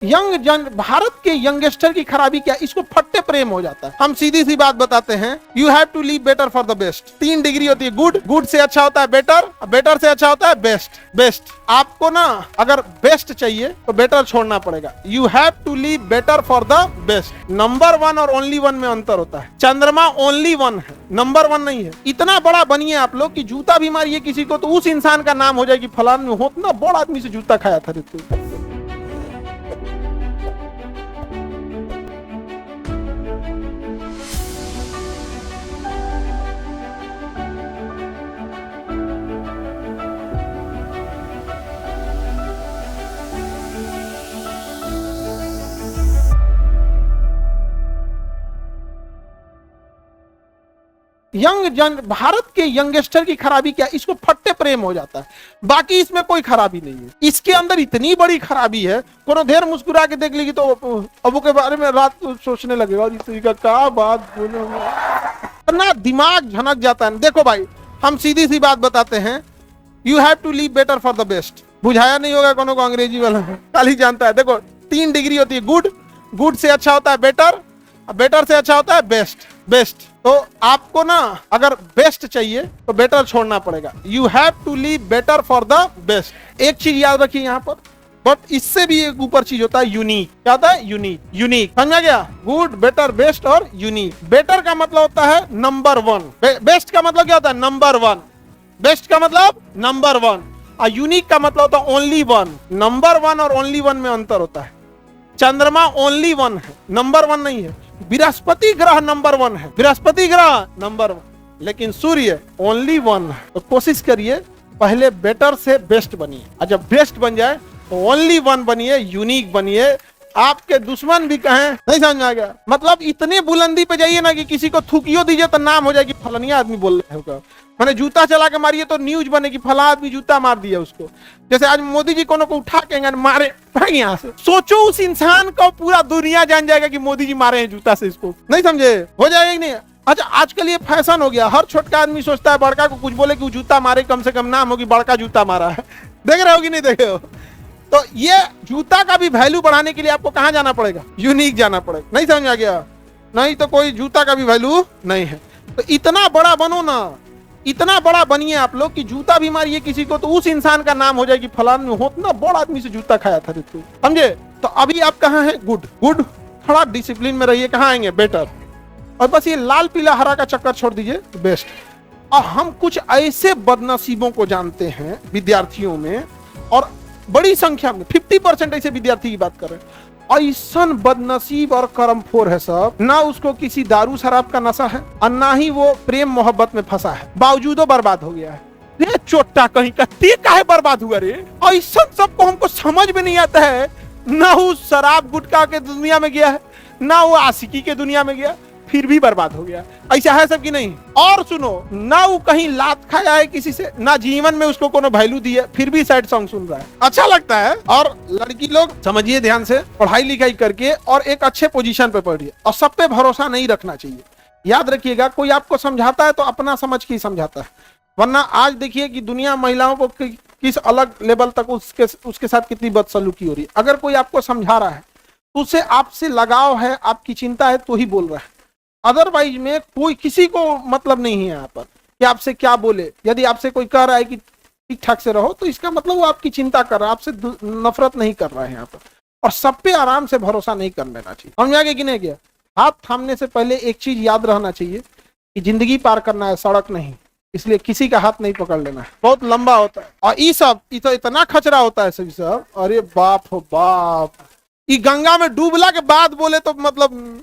भारत के यंगस्टर की खराबी क्या, इसको फट्टे प्रेम हो जाता है। हम सीधी सी बात बताते हैं, you have to leave better for the best. 3 degree होती है, गुड, गुड से अच्छा होता है बेटर, बेटर से अच्छा होता है बेस्ट, बेस्ट। आपको ना अगर बेस्ट चाहिए तो बेटर छोड़ना पड़ेगा। You have to leave better for the best. Number 1 और ओनली 1 में अंतर होता है। चंद्रमा ओनली 1 है, नंबर 1 नहीं है। इतना बड़ा बनिए आप लोग कि जूता भी मारिए किसी को तो उस इंसान का नाम हो जाए कि फलान में हो ना बड़ा आदमी से जूता खाया था रे तू। भारत के यंगस्टर की खराबी क्या, इसको फट्टे प्रेम हो जाता है। बाकी इसमें कोई खराबी नहीं है। इसके अंदर इतनी बड़ी खराबी है, कोनो देर मुस्कुरा के देख लेगी तो अबू के बारे में रात को सोचने लगेगा और इसी का क्या बात बोलो ना, दिमाग झनक जाता है। देखो भाई, हम सीधी सी बात बताते हैं, you have to leave better for the best. बुझाया नहीं होगा कोनो को अंग्रेजी वाला, कल ही जानता है। देखो 3 डिग्री होती है, गुड, गुड से अच्छा होता है बेटर, बेटर से अच्छा होता है बेस्ट, बेस्ट। तो आपको ना अगर बेस्ट चाहिए तो बेटर छोड़ना पड़ेगा। You have to leave better for the best. एक चीज याद रखिए यहाँ पर, बट इससे भी एक ऊपर चीज होता है यूनिक। क्या होता है? Unique, unique. समझा गया? गुड, बेटर, बेस्ट और यूनिक। बेटर का मतलब होता है नंबर 1, बेस्ट का मतलब क्या होता है? नंबर 1, बेस्ट का मतलब नंबर 1, और यूनिक का मतलब होता है ओनली 1। नंबर 1 और ओनली 1 में अंतर होता है। चंद्रमा ओनली 1 है, नंबर 1 नहीं है। बृहस्पति ग्रह नंबर 1 है, बृहस्पति ग्रह नंबर 1, लेकिन सूर्य ओनली 1 है। तो कोशिश करिए पहले बेटर से बेस्ट बनिए, और जब बेस्ट बन जाए तो ओनली 1 बनिए, यूनिक बनिए। आपके दुश्मन भी कहें, नहीं समझ आ गया? मतलब इतने बुलंदी पे जाइए ना कि किसी को थूकियो दीजिए तो नाम हो जाएगी फलानिया आदमी बोल रहे होगा। मैंने जूता चला के मारिए तो न्यूज बने कि फला आदमी जूता मार दिया उसको। जैसे आज मोदी जी को उठा के मारे भाग यहाँ से, सोचो उस इंसान को पूरा दुनिया जान जाएगा कि मोदी जी मारे हैं जूता से इसको। नहीं समझे? हो जाएगा कि नहीं? अच्छा, आजकल ये फैशन हो गया, हर छोटका आदमी सोचता है बड़का को कुछ बोले कि वो जूता मारे, कम से कम नाम हो कि बड़का जूता मारा है। देख रहे हो कि नहीं देख रहे हो? तो ये जूता का भी वैल्यू बढ़ाने के लिए आपको कहां जाना पड़ेगा? यूनिक जाना पड़ेगा। नहीं समझ आ गया? नहीं तो कोई जूता का भी वैल्यू नहीं है। तो इतना बड़ा बनो ना, इतना बड़ा बनिए आप लोग कि जूता भी मारिए किसी को तो उस इंसान का नाम हो जाए कि फलान में हो ना बड़ा आदमी से जूता खाया था रे तू। समझे? तो अभी आप कहाँ हैं? गुड, गुड, थोड़ा डिसिप्लिन में रहिए। कहाँ आएंगे? बेटर। और बस ये लाल पीला हरा का चक्कर छोड़ दीजिए, बेस्ट। और हम कुछ ऐसे बदनसीबों को जानते हैं विद्यार्थियों में, और बड़ी संख्या में 50% ऐसे विद्यार्थी की बात कर रहे हैं। ऐसा बदनसीब और कर्मखोर है सब, ना उसको किसी दारू शराब का नशा है और ना ही वो प्रेम मोहब्बत में फंसा है, बावजूदो बर्बाद हो गया है। रे चोटा कहीं का, ते काहे बर्बाद हुआ रे? ऐसा सबको हमको समझ में नहीं आता है। ना वो शराब गुटखा के दुनिया में गया है, ना वो आशिकी के दुनिया में गया, फिर भी बर्बाद हो गया। ऐसा है सब की नहीं? और सुनो, ना वो कहीं लात खाया है किसी से, ना जीवन में उसको कोनो वैल्यू दी है, फिर भी सैड सॉन्ग सुन रहा है। अच्छा लगता है। और लड़की लोग समझिए ध्यान से, पढ़ाई लिखाई करके और एक अच्छे पोजीशन पे पढ़िए, और सब पे भरोसा नहीं रखना चाहिए। याद रखिएगा, कोई आपको समझाता है तो अपना समझ के ही समझाता है, वरना आज देखिए कि दुनिया महिलाओं को किस अलग लेवल तक उसके साथ कितनी बदसलूकी हो रही है। अगर कोई आपको समझा रहा है तो उसे आपसे लगाव है, आपकी चिंता है तो ही बोल रहा है। अदरवाइज में कोई किसी को मतलब नहीं है यहाँ पर कि आपसे क्या बोले। यदि आपसे कोई कह रहा है कि ठीक ठाक से रहो, तो इसका मतलब वो आपकी चिंता कर रहा है, आपसे नफरत नहीं कर रहा है यहाँ पर। और सब पे आराम से भरोसा नहीं कर लेना चाहिए। समझ आ गया कि नहीं गया? हाथ थामने से पहले एक चीज याद रहना चाहिए कि जिंदगी पार करना है, सड़क नहीं। इसलिए किसी का हाथ नहीं पकड़ लेना है, बहुत लंबा होता है। और ये सब इतना खचरा होता है सभी सब, अरे बाप हो बाप। ये गंगा में डूबला के बाद बोले तो मतलब